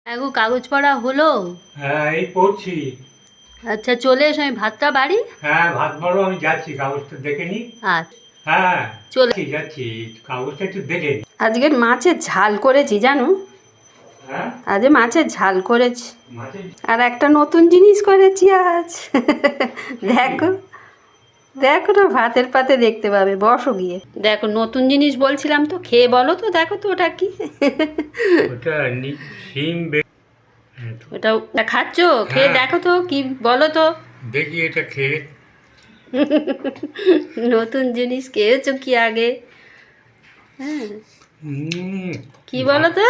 গো কাগজ পড়া হলো? হ্যাঁ, এই পড়ছি। আচ্ছা চলে এসো, আমি ভাতটা বাড়ি। হ্যাঁ, ভাত বাড়ো, আমি যাচ্ছি, কাগজটা দেখে নি। আচ্ছা হ্যাঁ, চলে। যাচ্ছি, কাগজটা একটু দেখে নি। আজকের মাছের ঝাল করেছি জানো। হ্যাঁ, আজ মাছের ঝাল করেছি, মাছের আর একটা নতুন জিনিস করেছি আজ। দেখো দেখো না, ভাতের পাতে দেখতে পাবে, বসো গিয়ে দেখো। নতুন জিনিস বলছিলাম তো, খেয়ে বলো তো, দেখো তো ওটা কি। ওটা শিম ওটা খাচ্ছ? খেয়ে হ্যাঁ। দেখো তো কি, বলো তো। দেখি এটা খেয়ে। নতুন জিনিস খেয়েছো কি আগে? হ্যাঁ, হুম, কি বলো তো।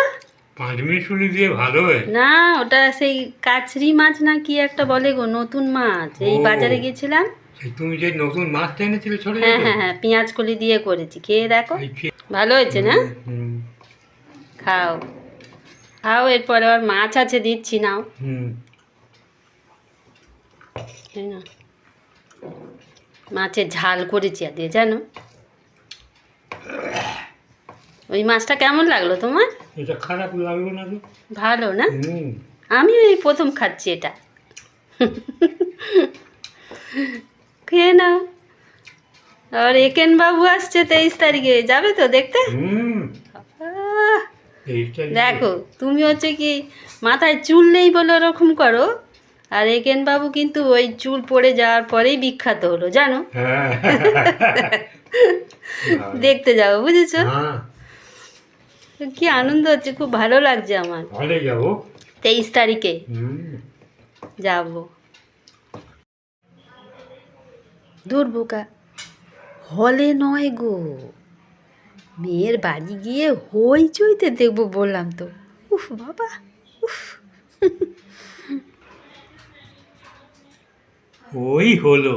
পাঁচমিশুলি দিয়ে ভালো হয়েছে। না, ওটা সেই কাচরি মাছ না কি একটা বলে গো, নতুন মাছ। এই ও, বাজারে গেছিলাম। তুমি যে নতুন মাছটা এনেছিলে ছোট হ্যাঁ ছোট, হ্যাঁ হ্যাঁ, পেঁয়াজ কলি দিয়ে করেছি, খেয়ে দেখো। এই ভালো হয়েছে না? হুম খাও খাও, এরপরে আবার মাছ আছে, দিচ্ছি নাও। হুম। এই নাও। মাছের ঝাল করেছি আজকে জানো। ওই মাছটা কেমন লাগলো তোমার? এটা খারাপ লাগলো না তো? ভালো না? হুম। আমি এই প্রথম খাচ্ছি এটা। খেয়ে নাও। আর একেন বাবু আসছে 23 তারিখে, যাবে তো দেখতে? হুম, আহ, এইটা দেখো তুমি হচ্ছে কি মাথায় চুল নেই বলে ওরকম করো, আর একেন বাবু কিন্তু ওই চুল পড়ে যাওয়ার পরেই বিখ্যাত হলো জানো। হ্যাঁ। দেখতে যাবো বুঝেছো? হ্যাঁ, কি আনন্দ হচ্ছে, খুব ভালো লাগছে আমার। হলে যাবো। 23 তারিখে হুম। যাবো। দূর বোকা, হলে নয় গো, মেয়ের বাড়ি গিয়ে হইচইতে দেখবো বললাম তো। উফ বাবা, উফ। ওই হলো।